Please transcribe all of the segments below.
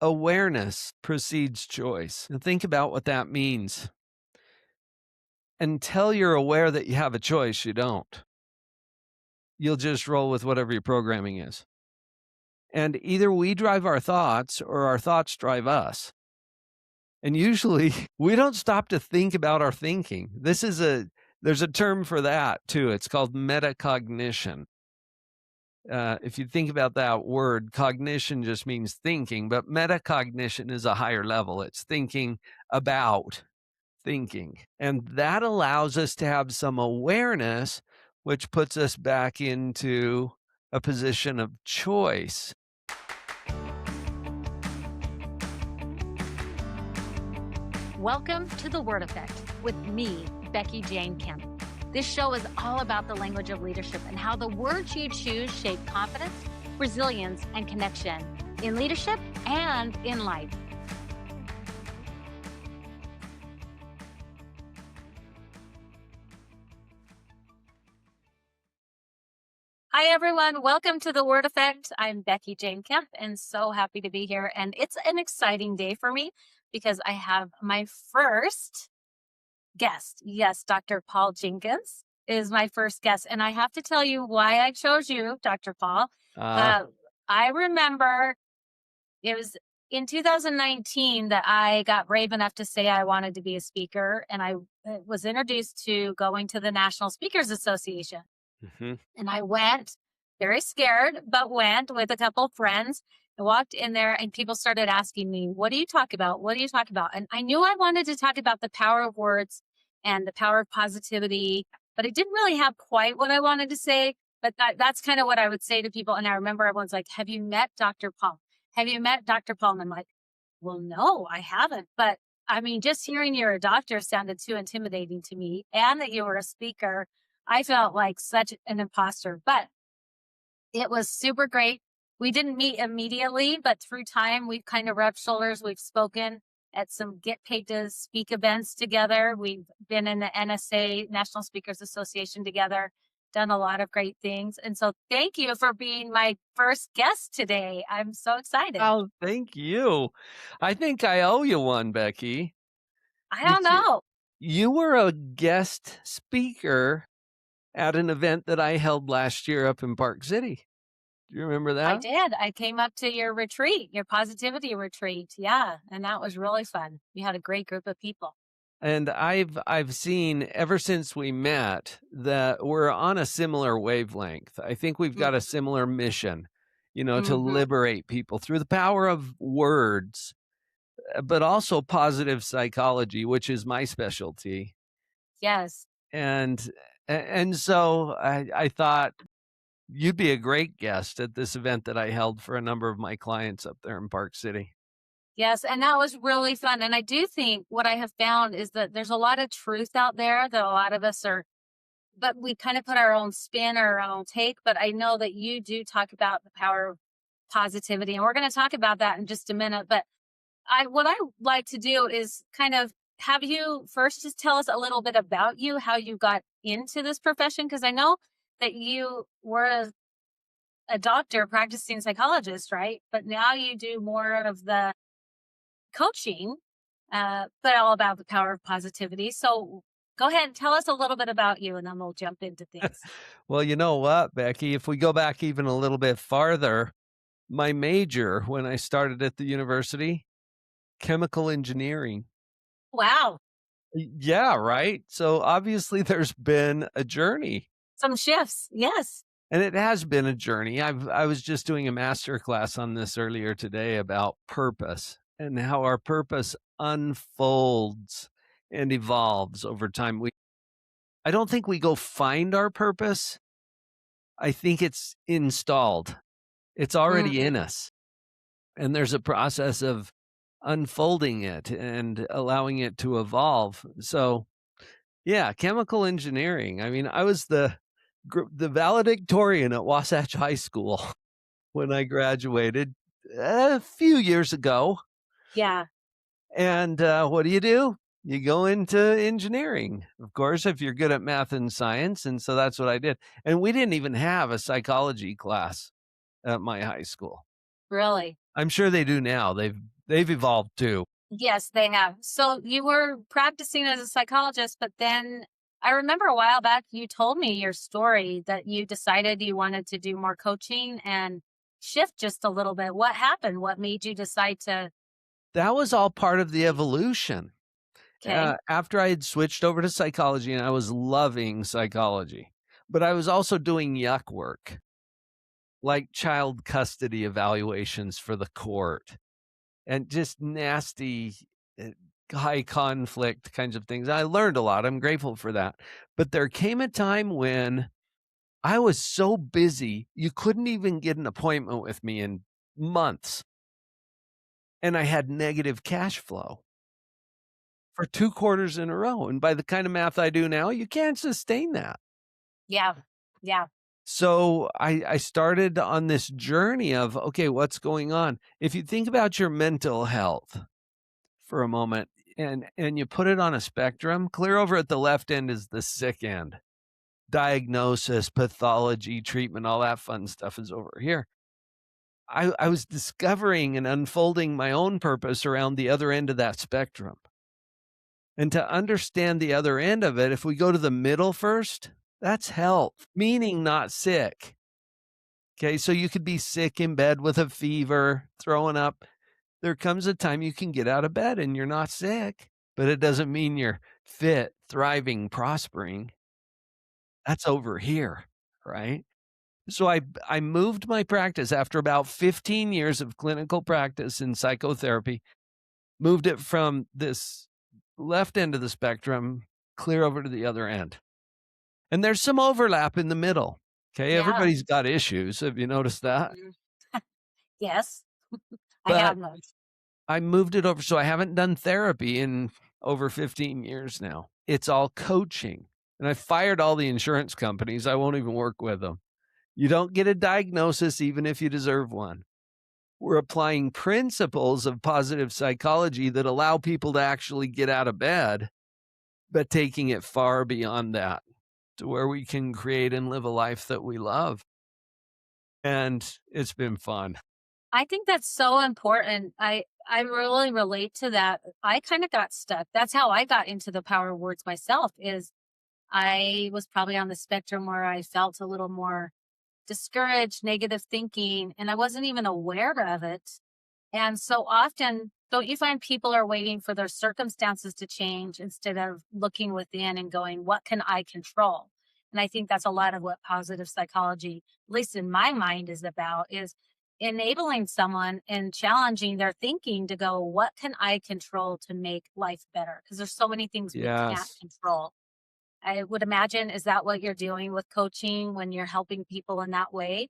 awareness precedes choice. And think about what that means. Until you're aware that you have a choice, you don't. You'll just roll with whatever your programming is. And either we drive our thoughts or our thoughts drive us. And usually we don't stop to think about our thinking. There's a term for that too. It's called metacognition. If you think about that word, cognition just means thinking, but metacognition is a higher level. It's thinking about thinking. And that allows us to have some awareness, which puts us back into a position of choice. Welcome to The Word Effect with me, Becky Jane Kemp. This show is all about the language of leadership and how the words you choose shape confidence, resilience, and connection in leadership and in life. Hi, everyone. Welcome to The Word Effect. I'm Becky Jane Kemp and so happy to be here. And it's an exciting day for me because I have my first guest. Yes, Dr. Paul Jenkins is my first guest. And I have to tell you why I chose you, Dr. Paul. I remember it was in 2019 that I got brave enough to say I wanted to be a speaker. And I was introduced to going to the National Speakers Association. Mm-hmm. And I went very scared, but went with a couple of friends. I walked in there and people started asking me, what do you talk about? What do you talk about? And I knew I wanted to talk about the power of words and the power of positivity, but I didn't really have quite what I wanted to say. But that's kind of what I would say to people. And I remember everyone's like, have you met Dr. Paul? Have you met Dr. Paul? And I'm like, well, no, I haven't. But I mean, just hearing you're a doctor sounded too intimidating to me, and that you were a speaker, I felt like such an imposter, but it was super great. We didn't meet immediately, but through time, we've kind of rubbed shoulders. We've spoken at some Get Paid to Speak events together. We've been in the NSA, National Speakers Association together, done a lot of great things. And so thank you for being my first guest today. I'm so excited. Oh, thank you. I think I owe you one, Becky. I don't know. You were a guest speaker at an event that I held last year up in Park City. Do you remember that? I did. I came up to your retreat, your positivity retreat. Yeah. And that was really fun. You had a great group of people. And I've seen ever since we met that we're on a similar wavelength. I think we've got a similar mission, to liberate people through the power of words, but also positive psychology, which is my specialty. Yes. And so I thought you'd be a great guest at this event that I held for a number of my clients up there in Park City. Yes. And that was really fun. And I do think what I have found is that there's a lot of truth out there that a lot of us but we kind of put our own spin or our own take. But I know that you do talk about the power of positivity. And we're going to talk about that in just a minute. But what I like to do is kind of have you first just tell us a little bit about you, how you got into this profession. Because I know that you were a doctor practicing psychologist, right? But now you do more of the coaching, but all about the power of positivity. So go ahead and tell us a little bit about you, and then we'll jump into things. Well, you know what, Becky, if we go back even a little bit farther, my major when I started at the university, chemical engineering. Wow. Yeah, right. So obviously there's been a journey. Some shifts. Yes. And it has been a journey. I was just doing a master class on this earlier today about purpose and how our purpose unfolds and evolves over time. I don't think we go find our purpose. I think it's installed. It's already in us. And there's a process of unfolding it and allowing it to evolve. So, yeah, chemical engineering. I mean, I was the valedictorian at Wasatch High School when I graduated a few years ago. Yeah. And what do? You go into engineering, of course, if you're good at math and science. And so that's what I did. And we didn't even have a psychology class at my high school. Really? I'm sure they do now. They've evolved too. Yes, they have. So you were practicing as a psychologist, but then I remember a while back you told me your story that you decided you wanted to do more coaching and shift just a little bit. What happened? What made you decide to? That was all part of the evolution. Okay. After I had switched over to psychology and I was loving psychology, but I was also doing yuck work, like child custody evaluations for the court and just nasty, uh, high conflict kinds of things. I learned a lot. I'm grateful for that. But there came a time when I was so busy, you couldn't even get an appointment with me in months. And I had negative cash flow for 2 quarters in a row. And by the kind of math I do now, you can't sustain that. Yeah. Yeah. So I started on this journey of, okay, what's going on? If you think about your mental health for a moment and you put it on a spectrum, clear over at the left end is the sick end. Diagnosis, pathology, treatment, all that fun stuff is over here. I was discovering and unfolding my own purpose around the other end of that spectrum. And to understand the other end of it, if we go to the middle first, that's health, meaning not sick. Okay, so you could be sick in bed with a fever, throwing up. There comes a time you can get out of bed and you're not sick, but it doesn't mean you're fit, thriving, prospering. That's over here, right? So I moved my practice after about 15 years of clinical practice in psychotherapy, moved it from this left end of the spectrum clear over to the other end. And there's some overlap in the middle. Okay, Yeah. everybody's got issues. Have you noticed that? Mhm. Yes, I But have those. I moved it over, so I haven't done therapy in over 15 years now. It's all coaching. And I fired all the insurance companies. I won't even work with them. You don't get a diagnosis even if you deserve one. We're applying principles of positive psychology that allow people to actually get out of bed, but taking it far beyond that to where we can create and live a life that we love. And it's been fun. I think that's so important. I really relate to that. I kind of got stuck. That's how I got into the power of words myself is I was probably on the spectrum where I felt a little more discouraged, negative thinking, and I wasn't even aware of it. And so often, don't you find people are waiting for their circumstances to change instead of looking within and going, what can I control? And I think that's a lot of what positive psychology, at least in my mind, is about is enabling someone and challenging their thinking to go, what can I control to make life better? Because there's so many things we can't Yes. control. I would imagine, is that what you're doing with coaching when you're helping people in that way?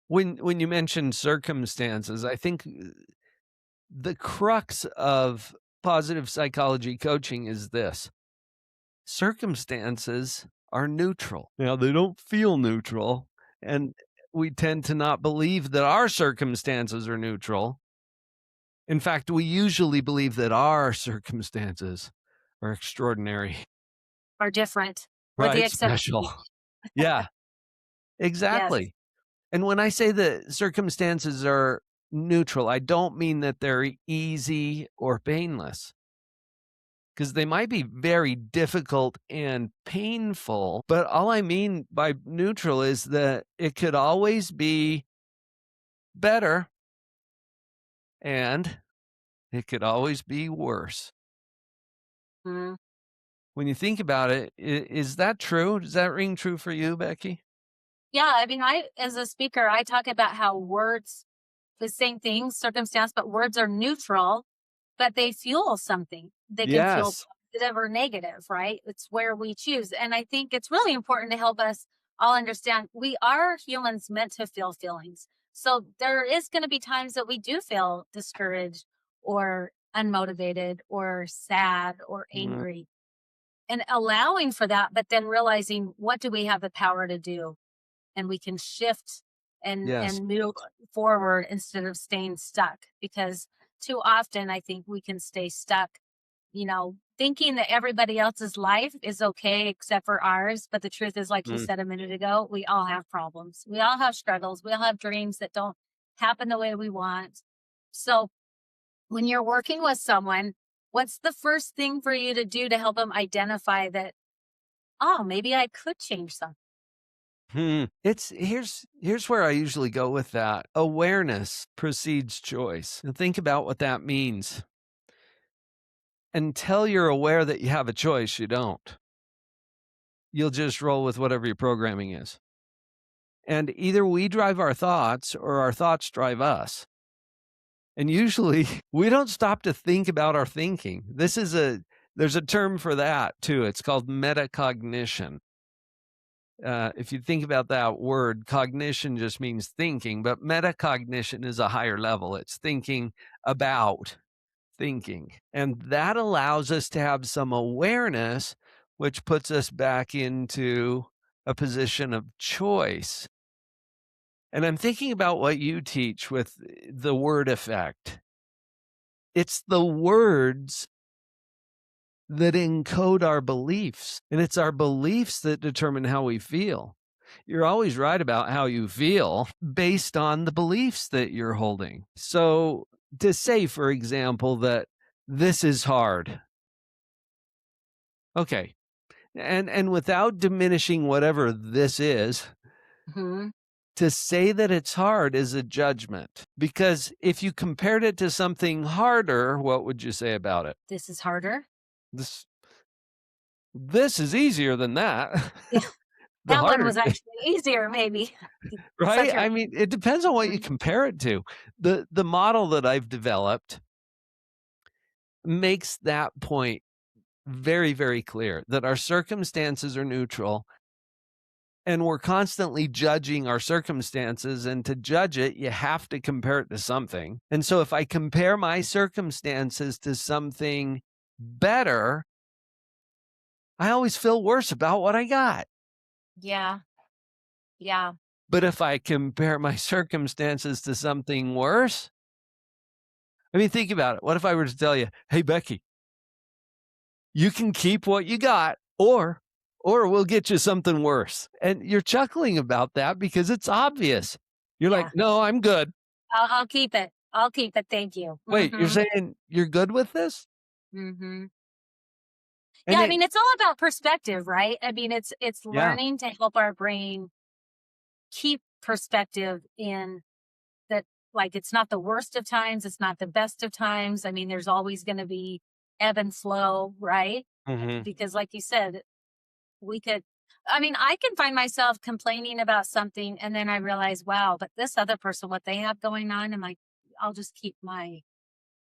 When you mention circumstances, I think the crux of positive psychology coaching is this. Circumstances are neutral. Now, they don't feel neutral, and we tend to not believe that our circumstances are neutral. In fact, we usually believe that our circumstances are extraordinary, Or different? Or the right? exception? Special. Yeah, Yes. exactly. And when I say that circumstances are neutral, I don't mean that they're easy or painless, because they might be very difficult and painful. But all I mean by neutral is that it could always be better and it could always be worse. Mhm. When you think about it, is that true? Does that ring true for you, Becky? Yeah, I mean, I as a speaker, I talk about how words the same thing, circumstance, but words are neutral, but they fuel something. They can fuel Yes. positive or negative, right? It's where we choose. And I think it's really important to help us all understand we are humans meant to feel feelings. So there is going to be times that we do feel discouraged or unmotivated or sad or Mm, angry and allowing for that, but then realizing what do we have the power to do? And we can shift yes. and move forward instead of staying stuck because too often I think we can stay stuck, thinking that everybody else's life is okay except for ours, but the truth is like you Mm, said a minute ago, we all have problems, we all have struggles, we all have dreams that don't happen the way we want. So when you're working with someone, what's the first thing for you to do to help them identify that, oh, maybe I could change something? It's here's where I usually go with that. Awareness precedes choice. And think about what that means. Until you're aware that you have a choice, you don't. You'll just roll with whatever your programming is. And either we drive our thoughts or our thoughts drive us. And usually we don't stop to think about our thinking. There's a term for that too. It's called metacognition. If you think about that word, cognition just means thinking, but metacognition is a higher level. It's thinking about thinking. And that allows us to have some awareness, which puts us back into a position of choice. And I'm thinking about what you teach with the word effect. It's the words that encode our beliefs, and it's our beliefs that determine how we feel. You're always right about how you feel based on the beliefs that you're holding. So to say, for example, that this is hard. Okay. And without diminishing whatever this is, Hmm. to say that it's hard is a judgment. Because if you compared it to something harder, what would you say about it? This is harder. This this is easier than that. Yeah, The that one harder, was actually easier, maybe. So right? true. I mean, it depends on what you Mhm. compare it to. The model that I've developed makes that point very, very clear that our circumstances are neutral and we're constantly judging our circumstances. And to judge it, you have to compare it to something. And so if I compare my circumstances to something better, I always feel worse about what I got. Yeah. Yeah. But if I compare my circumstances to something worse, I mean, think about it. What if I were to tell you, hey, Becky, you can keep what you got, or we'll get you something worse. And you're chuckling about that because it's obvious. You're like, Yeah. no, I'm good. I'll keep it. I'll keep it. Thank you. Wait, you're Hmm. saying you're good with this? Hmm. Yeah, And I it, mean, it's all about perspective, right? I mean, it's yeah, learning to help our brain keep perspective in that, like, it's not the worst of times, it's not the best of times. I mean, there's always going to be ebb and flow, right? hmm, Because like you said, we could, I mean, I can find myself complaining about something and then I realize, wow, but this other person, what they have going on, I'm like, I'll just keep my,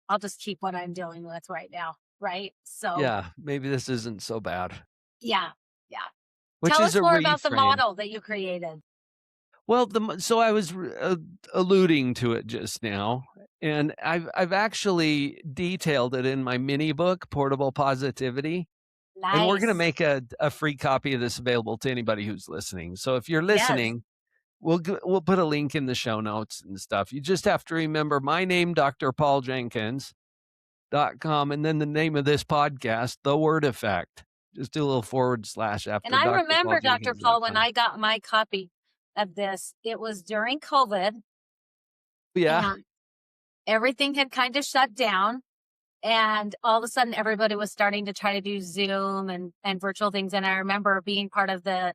I'll just keep what I'm dealing with right now, right? So yeah, maybe this isn't so bad, yeah, yeah. which Tell is us a more about the reframe. model that you created. Well, so I was alluding to it just now, and I've actually detailed it in my mini book, Portable Positivity. And we're gonna Nice. make a free copy of this available to anybody who's listening. So if you're Yes. listening, we'll put a link in the show notes and stuff. You just have to remember my name, drpauljenkins.com, and then the name of this podcast, The Word Effect. Just do a little forward slash And after I remember, Dr. Paul, when drpauljenkins.com. I got my copy of this, it was during COVID Yeah, and everything had kind of shut down. And all of a sudden, everybody was starting to try to do Zoom and virtual things. And I remember being part of the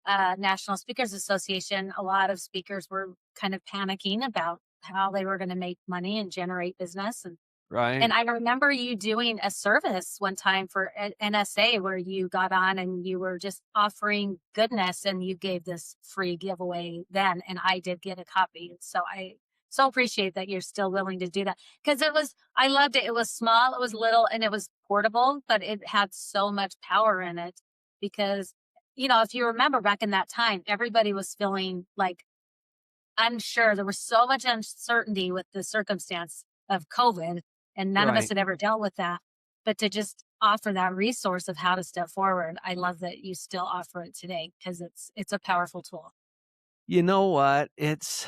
National Speakers Association. A lot of speakers were kind of panicking about how they were going to make money and generate business. And right. I remember you doing a service one time for NSA where you got on and you were just offering goodness and you gave this free giveaway then. And I did get a copy. So I so appreciate that you're still willing to do that because I loved it. It was small, it was little, and it was portable, but it had so much power in it because, if you remember back in that time, everybody was feeling like unsure. There was so much uncertainty with the circumstance of COVID, and none of us Right. had ever dealt with that. But to just offer that resource of how to step forward, I love that you still offer it today because it's a powerful tool. You know what? It's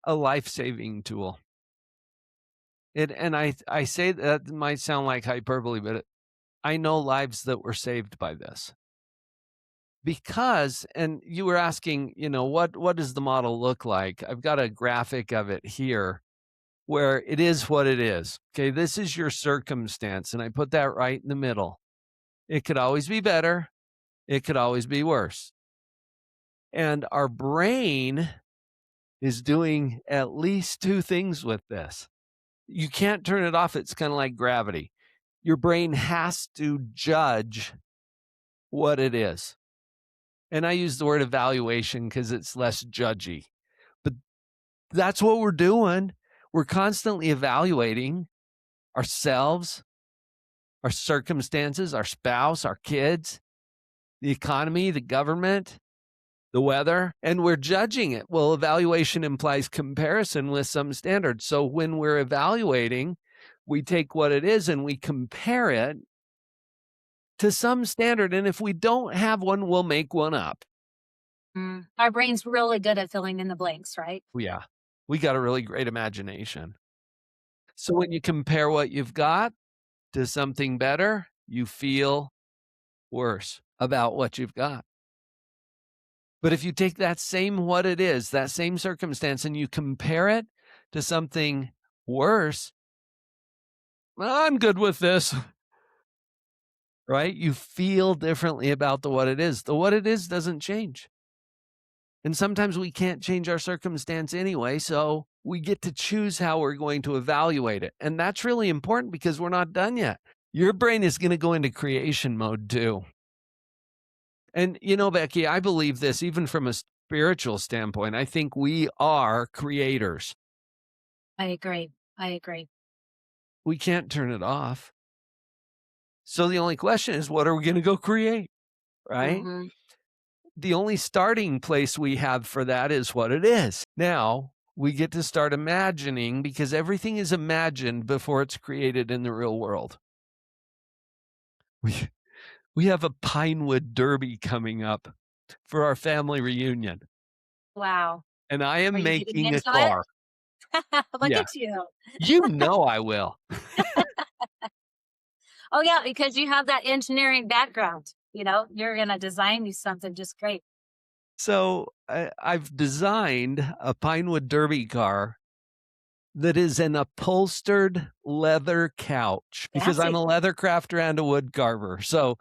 a life-saving tool. And I say that might sound like hyperbole, but I know lives that were saved by this. Because and you were asking, what does the model look like? I've got a graphic of it here where it is what it is. Okay, this is your circumstance, and I put that right in the middle. It could always be better, it could always be worse. And our brain is doing at least two things with this. You can't turn it off. It's kind of like gravity. Your brain has to judge what it is. And I use the word evaluation because it's less judgy. But that's what we're doing. We're constantly evaluating ourselves, our circumstances, our spouse, our kids, the economy, the government, the weather, and we're judging it. Well, evaluation implies comparison with some standard. So when we're evaluating, we take what it is and we compare it to some standard. And if we don't have one, we'll make one up. Our brain's really good at filling in the blanks, right? Yeah, we got a really great imagination. So when you compare what you've got to something better, you feel worse about what you've got. But if you take that same what it is, that same circumstance, and you compare it to something worse, "Well, I'm good with this," right? You feel differently about the what it is. The what it is doesn't change. And sometimes we can't change our circumstance anyway, so we get to choose how we're going to evaluate it. And that's really important because we're not done yet. Your brain is going to go into creation mode too. And, Becky, I believe this even from a spiritual standpoint. I think we are creators. I agree. I agree. We can't turn it off. So the only question is, what are we going to go create? Right? Hmm. The only starting place we have for that is what it is. Now we get to start imagining because everything is imagined before it's created in the real world. We have a Pinewood Derby coming up for our family reunion, Wow. and I Are am you getting making a into it? car. Look Yeah, at you. I will. Oh, yeah, because you have that engineering background. You're going to design me something just great. So I've designed a Pinewood Derby car that is an upholstered leather couch because I'm Fancy. a leather crafter and a wood carver. So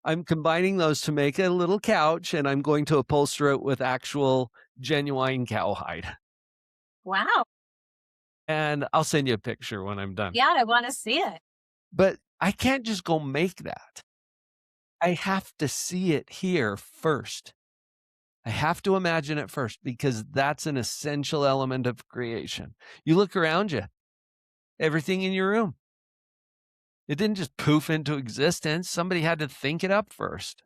I'm combining those to make a little couch, and I'm going to upholster it with actual genuine cowhide. Wow. And I'll send you a picture when I'm done. Yeah, I want to see it. But I can't just go make that. I have to see it here first. I have to imagine it first because that's an essential element of creation. You look around you, everything in your room. It didn't just poof into existence. Somebody had to think it up first.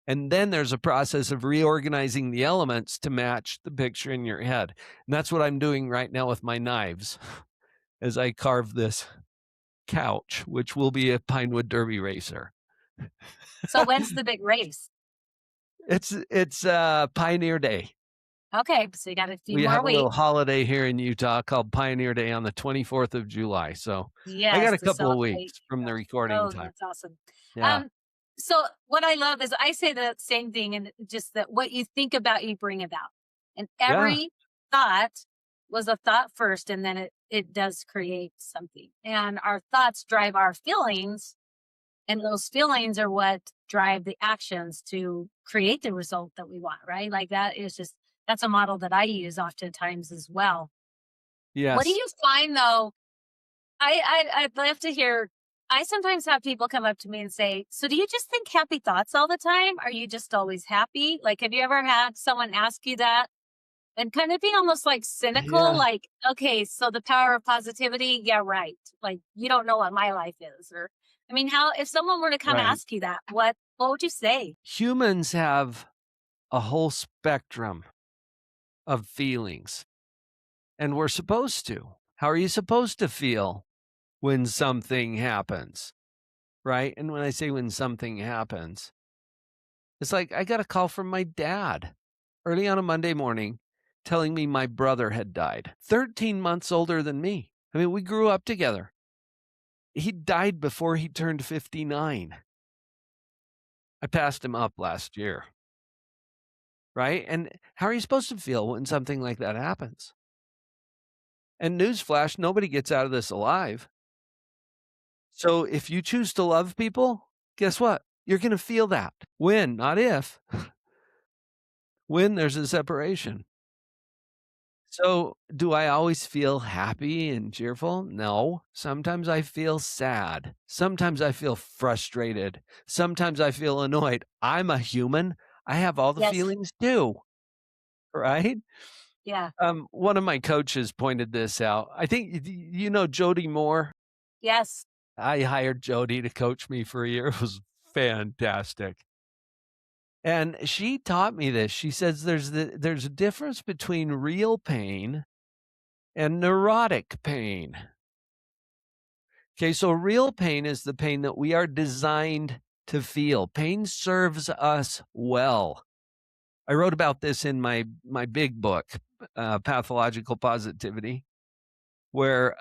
And then there's a process of reorganizing the elements to match the picture in your head. And that's what I'm doing right now with my knives as I carve this couch, which will be a Pinewood Derby racer. So when's the big race? It's Pioneer Day. Okay, so you got a few We more have a little weeks. holiday here in Utah called Pioneer Day on the 24th of July. So I got Yes, a to couple of celebrate. weeks from the Yeah. recording Oh, time. that's awesome. Yeah. Um, so what I love is I say the same thing, and just that what you think about, you bring about. And Yeah. every thought was a thought first, and then it does create something. And our thoughts drive our feelings, and those feelings are what drive the actions to create the result that we want, right? Like that's a model that I use oftentimes as well. What do Yes. you find though? I'd love to hear. I sometimes have people come up to me and say, "So do you just think happy thoughts all the time? Are you just always happy?" Like, have you ever had someone ask you that and kind of be almost like cynical, Yeah. like, "Okay, so the power of positivity, yeah, right. Like, you don't know what my life is." Or, I mean, how if someone were to come Right. ask you that, what would you say? Humans have a whole spectrum of feelings, and we're supposed to. How are you supposed to feel when something happens? Right? And when I say when something happens, it's like I got a call from my dad early on a Monday morning telling me my brother had died, 13 months older than me. I mean, we grew up together. He died before he turned 59. I passed him up last year, right? And how are you supposed to feel when something like that happens? And newsflash, nobody gets out of this alive. So if you choose to love people, guess what? You're going to feel that. When, not if. When there's a separation. So, do I always feel happy and cheerful? No. Sometimes I feel sad. Sometimes I feel frustrated. Sometimes I feel annoyed. I'm a human. I have all the Yes. feelings too, right? Yeah. One of my coaches pointed this out. I think you know Jody Moore. Yes. I hired Jody to coach me for a year. It was fantastic. And she taught me this. She says there's a difference between real pain and neurotic pain. Okay, so real pain is the pain that we are designed to feel. Pain serves us well. I wrote about this in my big book, Pathological Positivity, where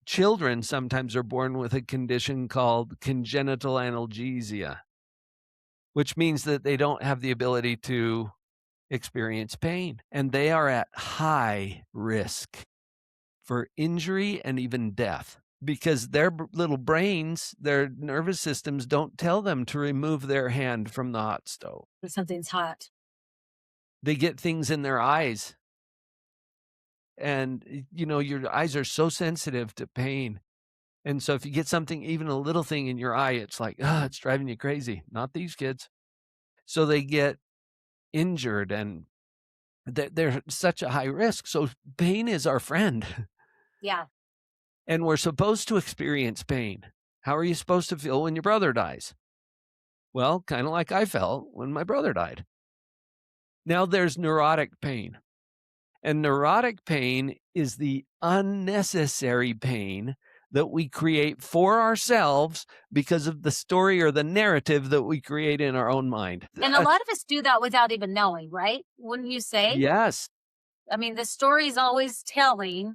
children sometimes are born with a condition called congenital analgesia, which means that they don't have the ability to experience pain, and they are at high risk for injury and even death because their little brains, their nervous systems don't tell them to remove their hand from the hot stove. If something's hot. They get things in their eyes, and your eyes are so sensitive to pain. And so if you get something, even a little thing in your eye, it's like, it's driving you crazy. Not these kids. So they get injured, and they're such a high risk. So pain is our friend. Yeah. And we're supposed to experience pain. How are you supposed to feel when your brother dies? Well, kind of like I felt when my brother died. Now there's neurotic pain. And neurotic pain is the unnecessary pain that we create for ourselves because of the story or the narrative that we create in our own mind. And a lot of us do that without even knowing, right? Wouldn't you say? Yes. I mean, the story's always telling,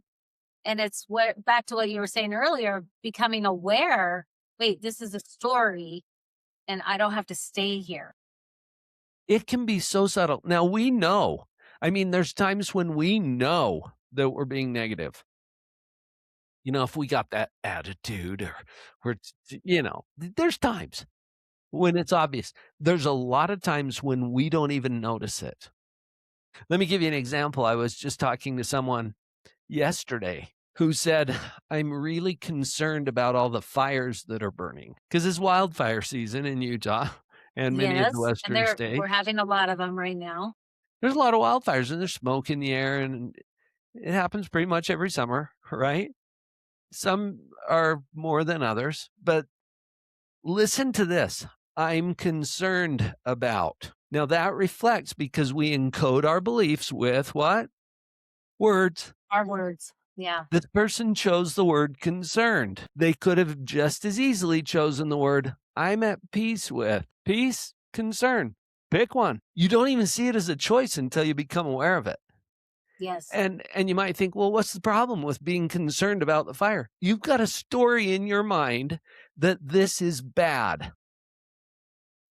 and it's what back to what you were saying earlier, becoming aware. Wait, this is a story, and I don't have to stay here. It can be so subtle. Now we know. I mean, there's times when we know that we're being negative. If we got that attitude or there's times when it's obvious. There's a lot of times when we don't even notice it. Let me give you an example. I was just talking to someone yesterday who said, I'm really concerned about all the fires that are burning because it's wildfire season in Utah and many of the Yes, and Western we're states. having a lot of them right now. There's a lot of wildfires and there's smoke in the air, and it happens pretty much every summer, right? Some are more than others, but listen to this. I'm concerned about. Now that reflects because we encode our beliefs with what? Words. Our words. Yeah. This person chose the word concerned. They could have just as easily chosen the word I'm at peace with. Peace, concern. Pick one. You don't even see it as a choice until you become aware of it. Yes. And you might think, well, what's the problem with being concerned about the fire? You've got a story in your mind that this is bad,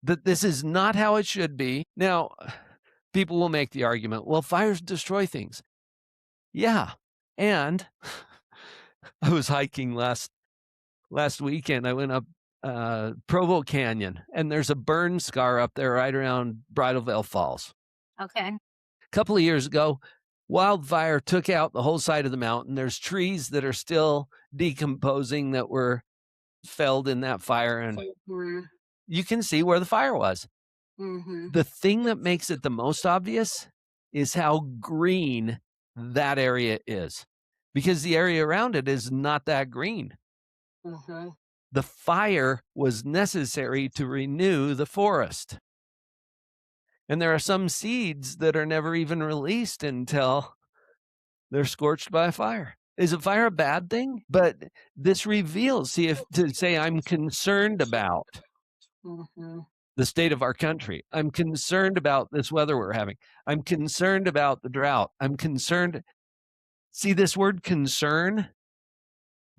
that this is not how it should be. Now, people will make the argument, well, fires destroy things. Yeah. And I was hiking last weekend. I went up Provo Canyon, and there's a burn scar up there right around Bridal Veil Falls. Okay. A couple of years ago, wildfire took out the whole side of the mountain. There's trees that are still decomposing that were felled in that fire, and you can see where the fire was. Mm-hmm. The thing that makes it the most obvious is how green that area is, because the area around it is not that green. Mm-hmm. The fire was necessary to renew the forest. And there are some seeds that are never even released until they're scorched by a fire. Is a fire a bad thing? But this reveals, see, if to say I'm concerned about the state of our country, I'm concerned about this weather we're having, I'm concerned about the drought, I'm concerned. See, this word concern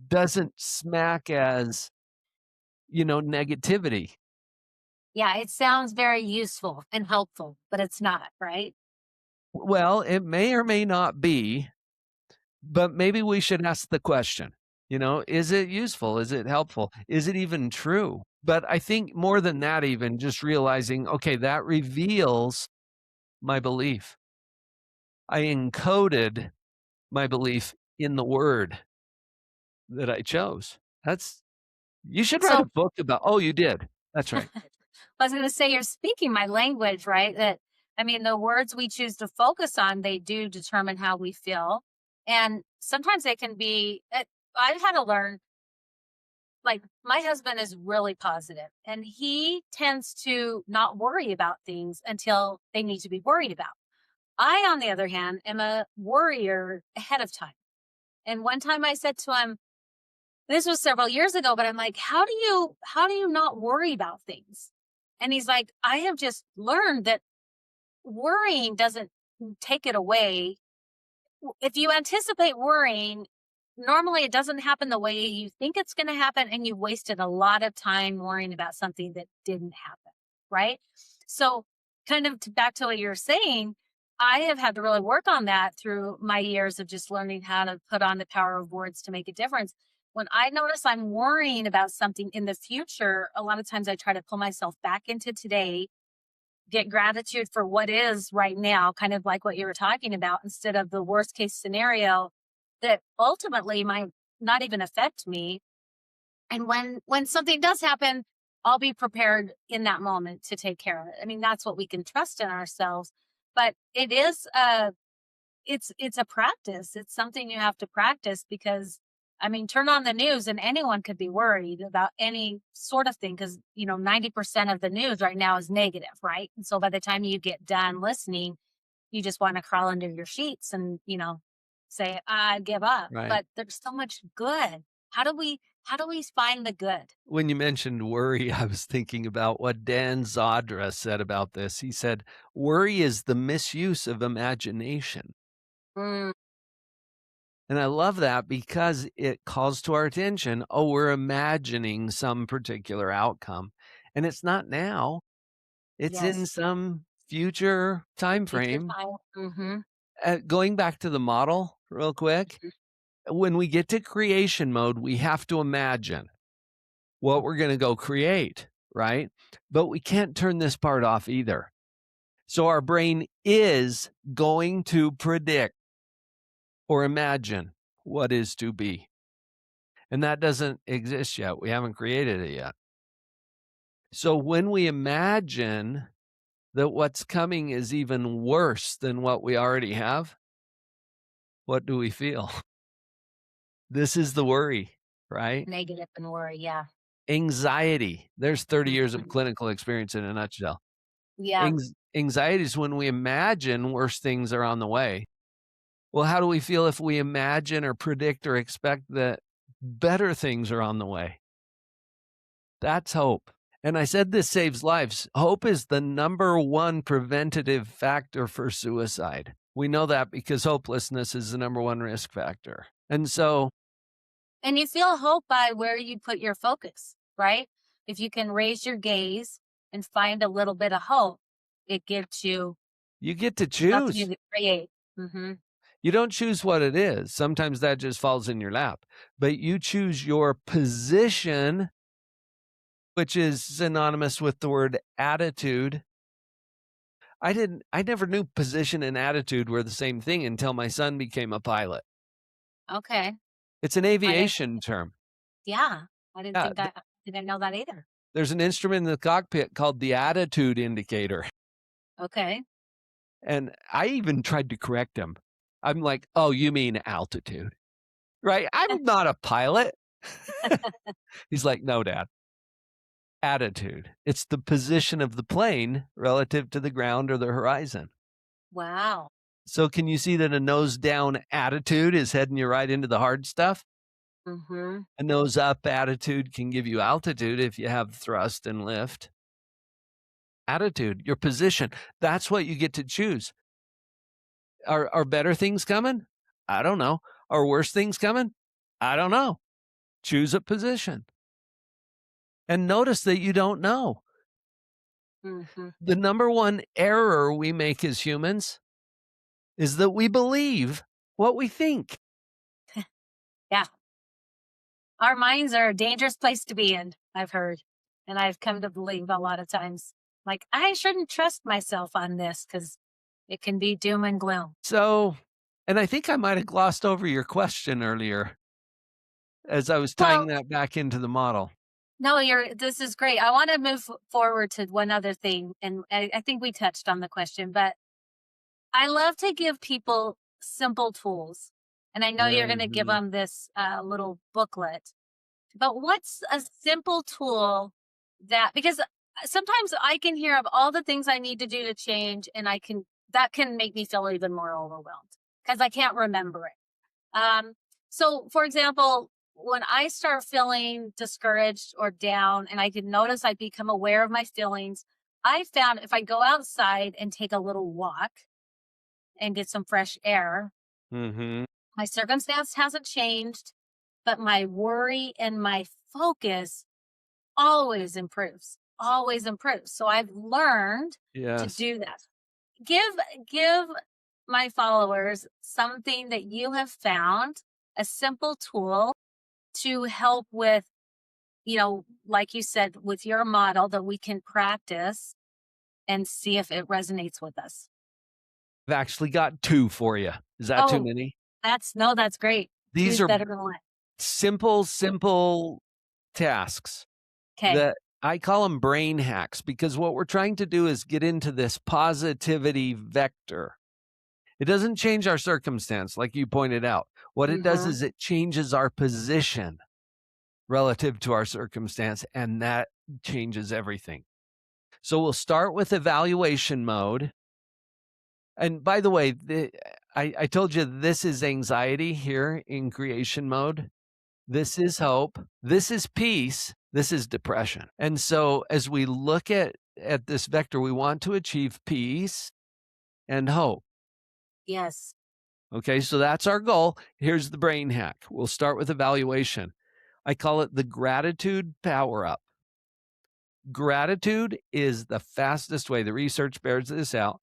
doesn't smack as, negativity. Yeah, it sounds very useful and helpful, but it's not, right? Well, it may or may not be, but maybe we should ask the question, is it useful? Is it helpful? Is it even true? But I think more than that, even just realizing, okay, that reveals my belief. I encoded my belief in the word that I chose. You should write a So book about, oh, you did. That's right. I was going to say, you're speaking my language, right? That, I mean, the words we choose to focus on, they do determine how we feel. And sometimes they can be, I've had to learn, like, my husband is really positive and he tends to not worry about things until they need to be worried about. I, on the other hand, am a worrier ahead of time. And one time I said to him, this was several years ago, but I'm like, how do you not worry about things? And he's like, I have just learned that worrying doesn't take it away. If you anticipate worrying, normally it doesn't happen the way you think it's going to happen. And you wasted a lot of time worrying about something that didn't happen. Right. So, kind of back to what you're saying, I have had to really work on that through my years of just learning how to put on the power of words to make a difference. When I notice I'm worrying about something in the future, a lot of times I try to pull myself back into today, get gratitude for what is right now, kind of like what you were talking about, instead of the worst case scenario that ultimately might not even affect me. And when something does happen, I'll be prepared in that moment to take care of it. I mean, that's what we can trust in ourselves. But it is it's a practice. It's something you have to practice because, I mean, turn on the news and anyone could be worried about any sort of thing because, 90% of the news right now is negative, right? And so by the time you get done listening, you just want to crawl under your sheets and, say, I give up. Right. But there's so much good. How do we find the good? When you mentioned worry, I was thinking about what Dan Zadra said about this. He said, worry is the misuse of imagination. Mm, And I love that because it calls to our attention, oh, we're imagining some particular outcome. And it's not now, it's in yes. some future time Future frame. time. Mm-hmm. Going back to the model real quick, when we get to creation mode, we have to imagine what we're going to go create, right? But we can't turn this part off either. So our brain is going to predict or imagine what is to be. And that doesn't exist yet. We haven't created it yet. So when we imagine that what's coming is even worse than what we already have, what do we feel? This is the worry, right? Negative and worry. Yeah. Anxiety. There's 30 years of Mhm. clinical experience in a nutshell. Yeah. Anxiety is when we imagine worse things are on the way. Well, how do we feel if we imagine or predict or expect that better things are on the way? That's hope. And I said this saves lives. Hope is the number one preventative factor for suicide. We know that because hopelessness is the number one risk factor. And so And you feel hope by where you put your focus, right? If you can raise your gaze and find a little bit of hope, it gives you you get to the choose. opportunity to create. Hmm. You don't choose what it is. Sometimes that just falls in your lap, but you choose your position, which is synonymous with the word attitude. I never knew position and attitude were the same thing until my son became a pilot. Okay. It's an I didn't, aviation term. yeah. I didn't Yeah, think I didn't know that either. there's an instrument in the cockpit called the attitude indicator. Okay. And I even tried to correct him. I'm like, "Oh, you mean altitude, right? I'm not a pilot." He's like, "No, dad, attitude. It's the position of the plane relative to the ground or the horizon." Wow. So can you see that a nose down attitude is heading you right into the hard stuff? Hmm. A nose up attitude can give you altitude if you have thrust and lift. Attitude, your position, that's what you get to choose. Are better things coming? I don't know. Are worse things coming? I don't know. Choose a position. And notice that you don't know. Mhm. The number one error we make as humans is that we believe what we think. Yeah. Our minds are a dangerous place to be in, I've heard, and I've come to believe a lot of times. Like, I shouldn't trust myself on this because it can be doom and gloom. So, and I think I might have glossed over your question earlier as I was tying Well, that back into the model. no, this is great. I want to move forward to one other thing, and I think we touched on the question, but I love to give people simple tools. And I know you're going to give Mhm. them this little booklet, but what's a simple tool that, because sometimes I can hear of all the things I need to do to change, and that can make me feel even more overwhelmed because I can't remember it. So, for example, when I start feeling discouraged or down, and I can notice I become aware of my feelings, I found if I go outside and take a little walk and get some fresh air, Mhm. my circumstance hasn't changed, but my worry and my focus always improves, always improves. So I've learned to Yes. do that. Give give my followers something that you have found, a simple tool to help with, like you said, with your model that we can practice and see if it resonates with us. I've actually got 2 for you. Is that too Oh, many? that's great. These Two's are better than one. simple tasks Okay. that I call them brain hacks because what we're trying to do is get into this positivity vector. It doesn't change our circumstance, like you pointed out. What it does Mm-hmm. is it changes our position relative to our circumstance, and that changes everything. So we'll start with evaluation mode. And by the way, I told you this is anxiety here in creation mode. This is hope. This is peace. This is depression. And so as we look at this vector, we want to achieve peace and hope. Yes. Okay, so that's our goal. Here's the brain hack. We'll start with evaluation. I call it the gratitude power up. Gratitude is the fastest way, the research bears this out,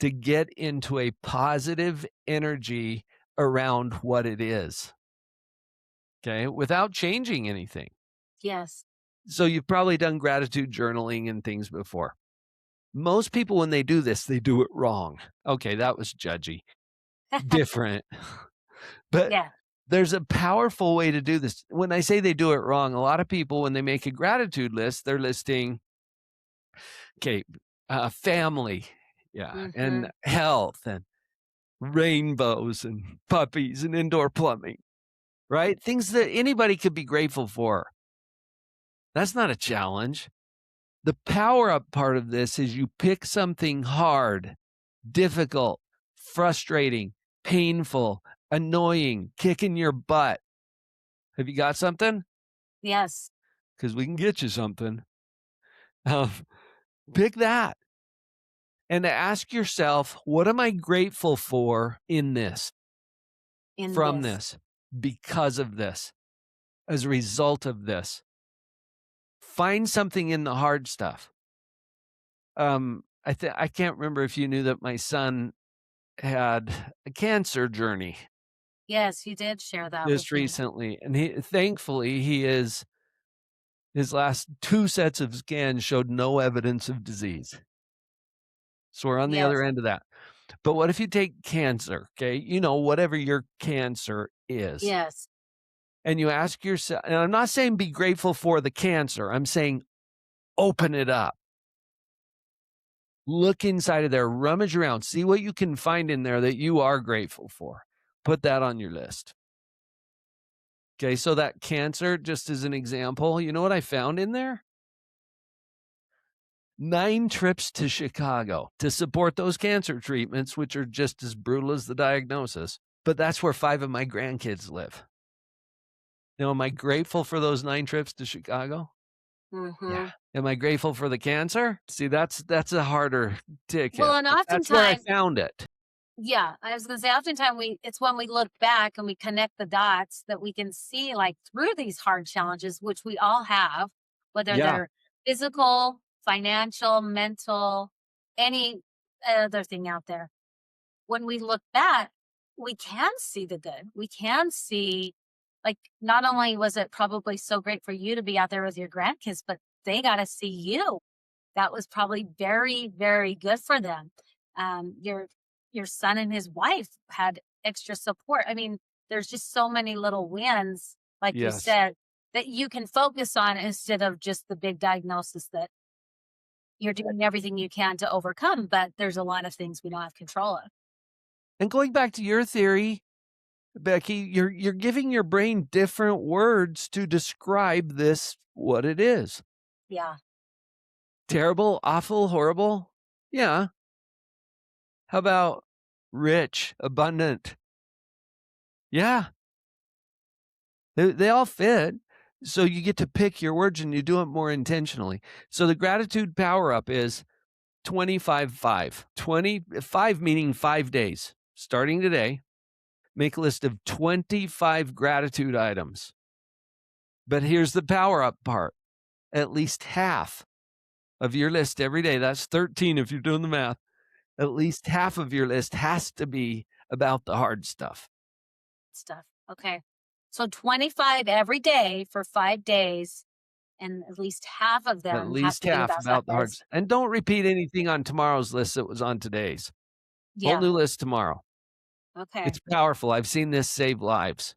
to get into a positive energy around what it is. Okay, without changing anything. Yes. So you've probably done gratitude journaling and things before. Most people, when they do this, they do it wrong. Okay, that was judgy. Different. But Yeah. there's a powerful way to do this. When I say they do it wrong, a lot of people, when they make a gratitude list, they're listing, okay, family, yeah, Mm-hmm. and health and rainbows and puppies and indoor plumbing, right? Things that anybody could be grateful for. That's not a challenge. The power up part of this is you pick something hard, difficult, frustrating, painful, annoying, kicking your butt. Have you got something? Yes. Because we can get you something. Um, pick that and ask yourself, what am I grateful for in this, In from this. this, because of this, as a result of this? Find something in the hard stuff. I can't remember if you knew that my son had a cancer journey Yes, you did share that with just me. recently, and thankfully he is his last 2 sets of scans showed no evidence of disease. So we're on the other Yes. end of that. But what if you take cancer, okay? Whatever your cancer is, Yes. and you ask yourself, and I'm not saying be grateful for the cancer, I'm saying open it up. Look inside of there, rummage around, see what you can find in there that you are grateful for. Put that on your list. Okay, so that cancer, just as an example, you know what I found in there? 9 trips to Chicago to support those cancer treatments, which are just as brutal as the diagnosis. But that's where 5 of my grandkids live. Now, am I grateful for those 9 trips to Chicago? Yeah. Mm-hmm. Am I grateful for the cancer? See, that's a harder Well, ticket, and but that's where I oftentimes, found it. yeah, I was gonna say oftentimes it's when we look back and we connect the dots that we can see like through these hard challenges, which we all have, whether Yeah. they're physical, financial, mental, any other thing out there. When we look back, we can see the good. We can see, like, not only was it probably so great for you to be out there with your grandkids, but they got to see you. That was probably very, very good for them. Your son and his wife had extra support. I mean, there's just so many little wins, like you Yes. said, that you can focus on instead of just the big diagnosis that you're doing everything you can to overcome. But there's a lot of things we don't have control of. And going back to your theory, Becky, you're giving your brain different words to describe this, what it is. Yeah. Terrible, awful, horrible? Yeah. How about rich, abundant? Yeah. They all fit. So you get to pick your words and you do it more intentionally. So the gratitude power up is 25-5. 25 meaning 5 days. Starting today, make a list of 25 gratitude items. But here's the power up part. At least half of your list every day, that's 13 if you're doing the math, at least half of your list has to be about the hard stuff. Stuff. Okay. So 25 every day for 5 days, and at least half of At them have least to be half about stuff about the that hard is, and don't repeat anything on tomorrow's list that was on today's. Whole yeah. new list tomorrow. Okay. It's powerful. I've seen this save lives.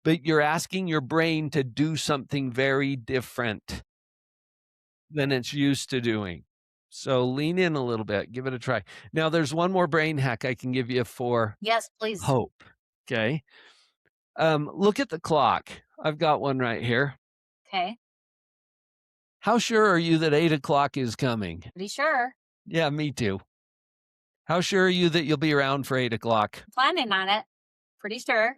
But you're asking your brain to do something very different than it's used to doing. So lean in a little bit, give it a try. Now, there's one more brain hack I can give you for Yes, please. hope. Okay. Look at the clock. I've got one right here. Okay. How sure are you that 8 o'clock is coming? Pretty sure. Yeah, me too. How sure are you that you'll be around for 8 o'clock? Planning on it. Pretty sure.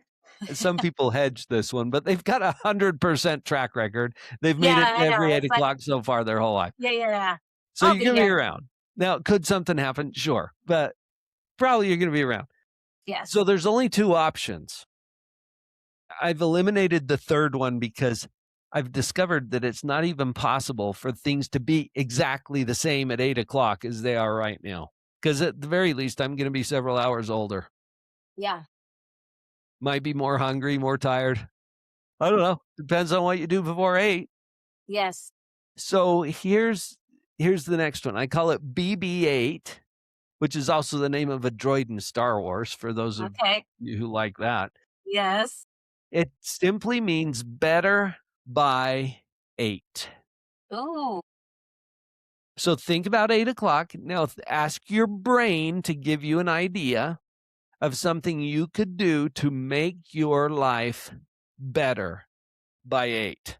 Some people hedge this one, but they've got 100% track record. They've made Yeah, it I every know. eight It's like, o'clock so far their whole life. yeah, yeah, yeah. So I'll you're be gonna be there. around. Now, could something happen? Sure, but probably you're gonna be around. So Yes. there's only 2 options. I've eliminated the third one because I've discovered that it's not even possible for things to be exactly the same at 8 o'clock as they are right now. Because at the very least, I'm gonna be several hours older. Yeah. Might be more hungry, more tired. I don't know. Depends on what you do before 8. Yes. So here's the next one. I call it BB-8, which is also the name of a droid in Star Wars for those of Okay. you who like that. Yes. It simply means better by 8. Ooh. So think about 8 o'clock. Now ask your brain to give you an idea of something you could do to make your life better by 8.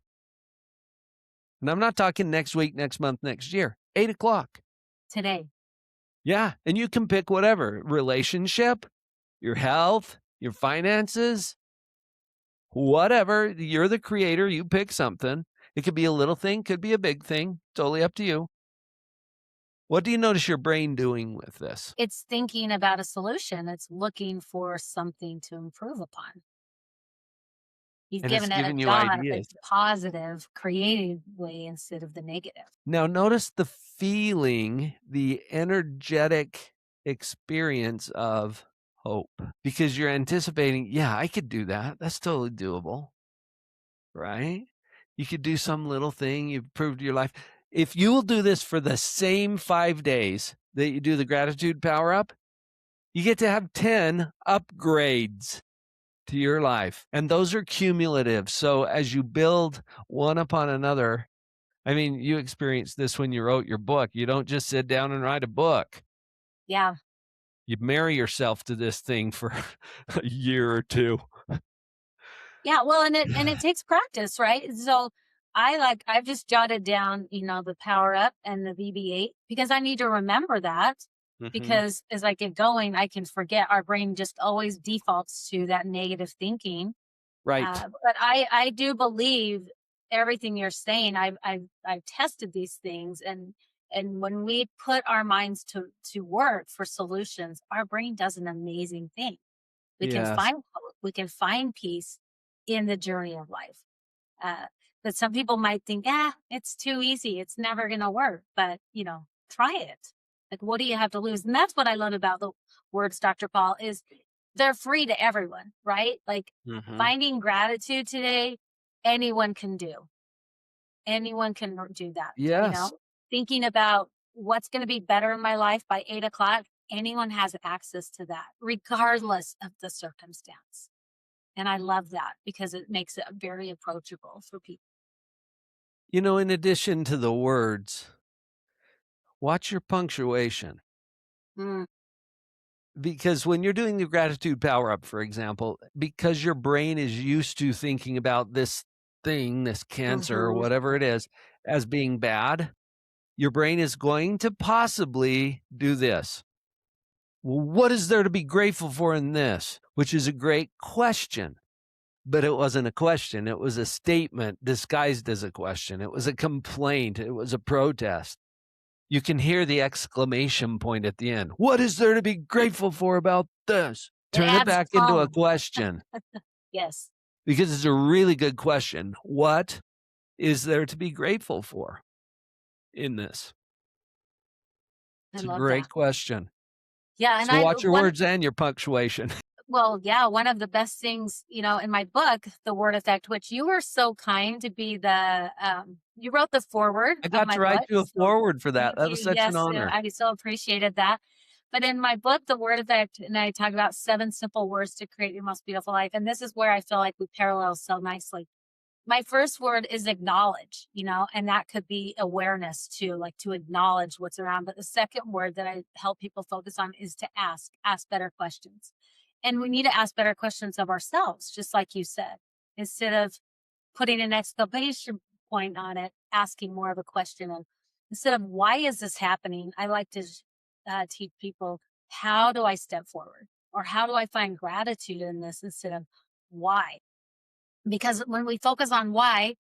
And I'm not talking next week, next month, next year. 8 o'clock. Today. Yeah. And you can pick whatever relationship, your health, your finances, whatever. You're the creator. You pick something. It could be a little thing, could be a big thing. Totally up to you. What do you notice your brain doing with this? It's thinking about a solution. It's looking for something to improve upon. You've And it's given it a giving you job, a ideas. positive, creative way instead of the negative. Now, notice the feeling, the energetic experience of hope because you're anticipating, yeah, I could do that. That's totally doable, right? You could do some little thing, you've improved your life. If you will do this for the same 5 days that you do the gratitude power up, you get to have 10 upgrades to your life. And those are cumulative. So as you build one upon another, I mean, you experienced this when you wrote your book. You don't just sit down and write a book. Yeah. You marry yourself to this thing for a year or 2. Yeah, well, and it takes practice, right? So I've just jotted down, the power up and the BB-8 because I need to remember that Mhm. because as I get going, I can forget. Our brain just always defaults to that negative thinking. Right. But I do believe everything you're saying. I've tested these things, and when we put our minds to work for solutions, our brain does an amazing thing. We can Yes. find hope, we can find peace in the journey of life. Uh, but some people might think, "Yeah, it's too easy. It's never gonna work." But, try it. Like, what do you have to lose? And that's what I love about the words, Dr. Paul, is they're free to everyone, right? Like, Mhm. finding gratitude today, anyone can do. Anyone can do that, Yes. Thinking about what's gonna be better in my life by 8 o'clock, anyone has access to that, regardless of the circumstance. And I love that because it makes it very approachable for people. In addition to the words, watch your punctuation. Mm, Because when you're doing the gratitude power up, for example, because your brain is used to thinking about this thing, this cancer or mhm. whatever it is, as being bad, your brain is going to possibly do this. Well, what is there to be grateful for in this? Which is a great question, but it wasn't a question. It was a statement disguised as a question. It was a complaint. It was a protest. You can hear the exclamation point at the end. What is there to be grateful for about this? It Turn it adds back into a tone. question Yes, because it's a really good question. What is there to be grateful for in this? I It's a love great that. question. Yeah, and So watch your words and your punctuation. one of the best things, in my book, The Word Effect, which you were so kind to be you wrote the foreword I of got my to write book. you a So forward for that. thank That you. was such an Yes, honor. I so appreciated that. But in my book, The Word Effect, and I talk about 7 simple words to create your most beautiful life. And this is where I feel like we parallel so nicely. My first word is acknowledge, and that could be awareness too, like to acknowledge what's around. But the second word that I help people focus on is to ask better questions. And we need to ask better questions of ourselves, just like you said, instead of putting an exclamation point on it, asking more of a question. And instead of why is this happening, I like to teach people, how do I step forward? Or how do I find gratitude in this instead of why? Because when we focus on why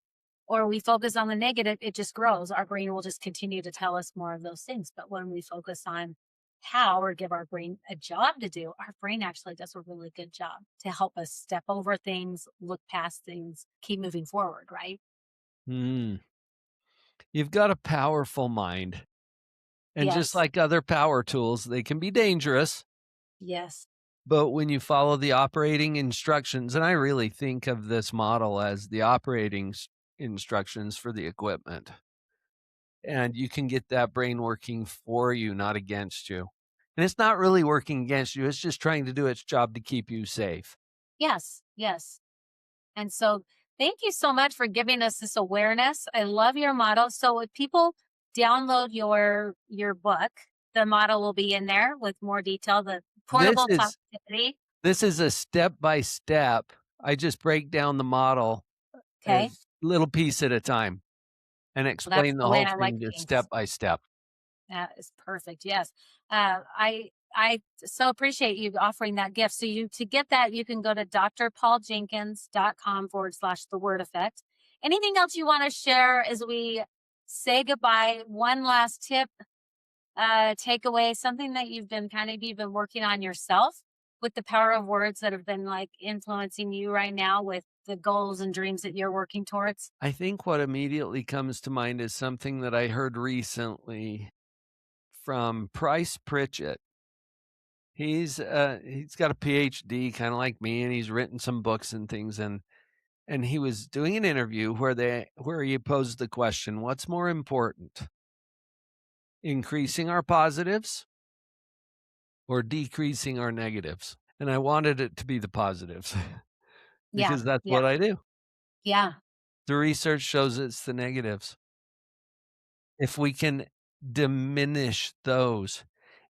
or we focus on the negative, it just grows. Our brain will just continue to tell us more of those things. But when we focus on how or give our brain a job to do, our brain actually does a really good job to help us step over things, look past things, keep moving forward, right? Mm. You've got a powerful mind. And just Yes. like other power tools, they can be dangerous. Yes. But when you follow the operating instructions, and I really think of this model as the operating instructions for the equipment, and you can get that brain working for you, not against you. And it's not really working against you, it's just trying to do its job to keep you safe. Yes. Yes. And so thank you so much for giving us this awareness. I love your model. So if people download your book, the model will be in there with more detail, the This portable is positivity. this is a step by step. I just break down the model Okay. as little piece at a time and Well, that's explain the the way whole I like thing just things. step by step. That is perfect. Yes. I so appreciate you offering that gift. So to get that, you can go to drpauljenkins.com/, the word effect. Anything else you want to share as we say goodbye? One last tip, takeaway, something that you've been working on yourself with the power of words that have been like influencing you right now with the goals and dreams that you're working towards. I think what immediately comes to mind is something that I heard recently from Price Pritchett. He's got a PhD kind of like me, and he's written some books and things, and he was doing an interview where he posed the question, what's more important, increasing our positives or decreasing our negatives? And I wanted it to be the positives Yeah. because that's Yeah. what I do. Yeah. The research shows it's the negatives. If we can diminish those.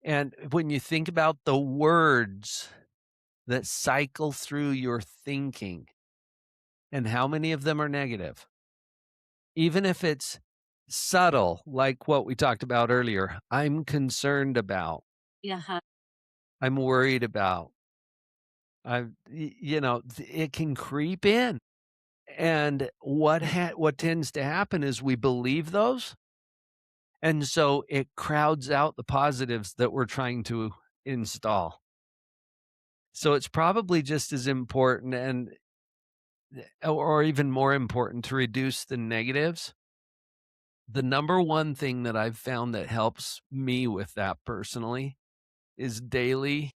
And when you think about the words that cycle through your thinking and how many of them are negative, even if it's subtle, like what we talked about earlier, I'm concerned about, Yeah. I'm worried about, it can creep in. And what tends to happen is we believe those. And so it crowds out the positives that we're trying to install. So it's probably just as important. And or even more important, to reduce the negatives, the number one thing that I've found that helps me with that personally is daily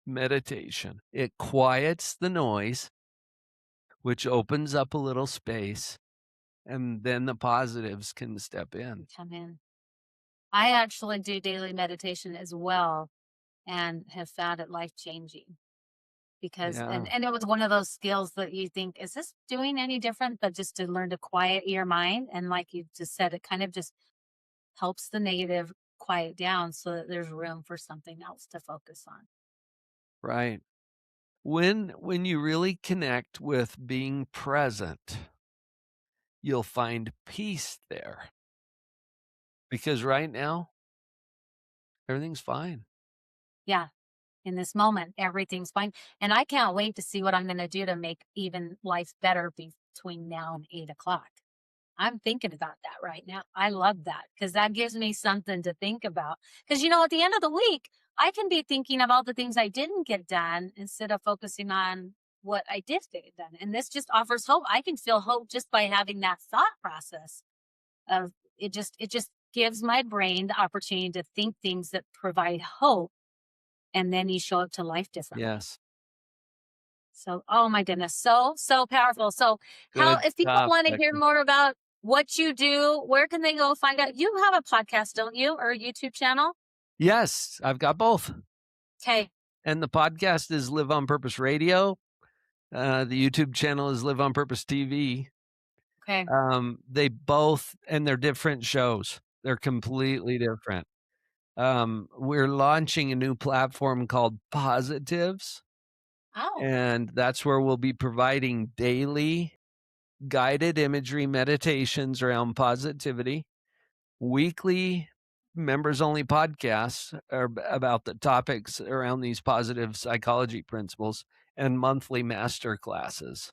meditation. It quiets the noise, which opens up a little space, and then the positives can step in. Come in. I actually do daily meditation as well and have found it life changing because Yeah, and it was one of those skills that you think, is this doing any different? But just to learn to quiet your mind. And like you just said, it kind of just helps the negative quiet down so that there's room for something else to focus on. right. When you really connect with being present, you'll find peace there, because right now everything's fine. Yeah. In this moment, everything's fine. And I can't wait to see what I'm going to do to make even life better between now and 8 o'clock. I'm thinking about that right now. I love that because that gives me something to think about. Because, at the end of the week, I can be thinking of all the things I didn't get done instead of focusing on what I did get done. And this just offers hope. I can feel hope just by having that thought process of it just gives my brain the opportunity to think things that provide hope. And then you show up to life differently. Yes. So, oh my goodness, so powerful. So, Good if people stuff, want to hear Becky. more about what you do, where can they go find out? You have a podcast, don't you, or a YouTube channel? Yes, I've got both. Okay, And the podcast is Live on Purpose Radio. The YouTube channel is Live on Purpose TV. okay, They both, and they're different shows. They're completely different. We're launching a new platform called Positives, oh, and that's where we'll be providing daily guided imagery meditations around positivity, weekly members only podcasts about the topics around these positive psychology principles, and monthly master classes,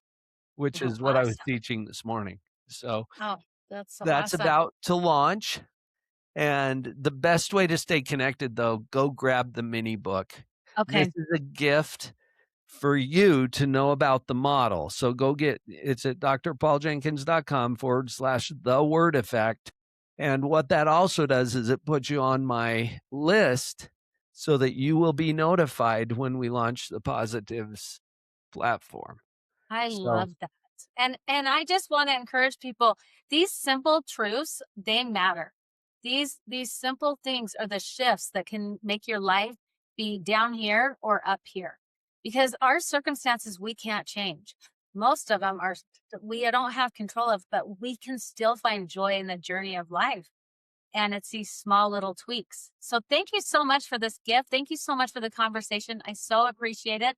which oh, is what I was awesome. teaching this morning. So Oh, that's so that's awesome. about to launch. And the best way to stay connected, though, go grab the mini book. This Okay, is a gift for you to know about the model. So go get it's at drpauljenkins.com/the word effect. And what that also does is it puts you on my list so that you will be notified when we launch the Positives platform. I So, love that. And I just want to encourage people, these simple truths, they matter. These simple things are the shifts that can make your life be down here or up here. Because our circumstances we can't change. Most of them are we don't have control of, but we can still find joy in the journey of life. And it's these small little tweaks. So thank you so much for this gift. Thank you so much for the conversation. I so appreciate it.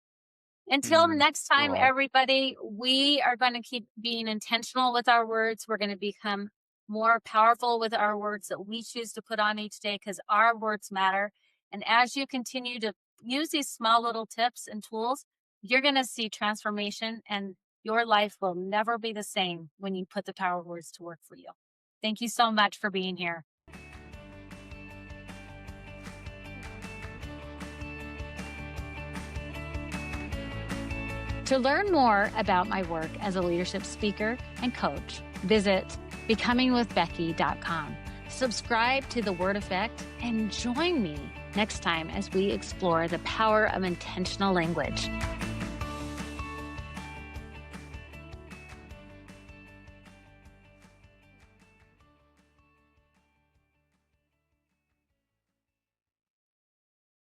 Until mm, next you're time, welcome. everybody, we are going to keep being intentional with our words. We're going to become more powerful with our words that we choose to put on each day because our words matter. And as you continue to use these small little tips and tools, you're going to see transformation and your life will never be the same when you put the power of words to work for you. Thank you so much for being here. To learn more about my work as a leadership speaker and coach, visit becomingwithbecky.com. Subscribe to The Word Effect and join me next time as we explore the power of intentional language.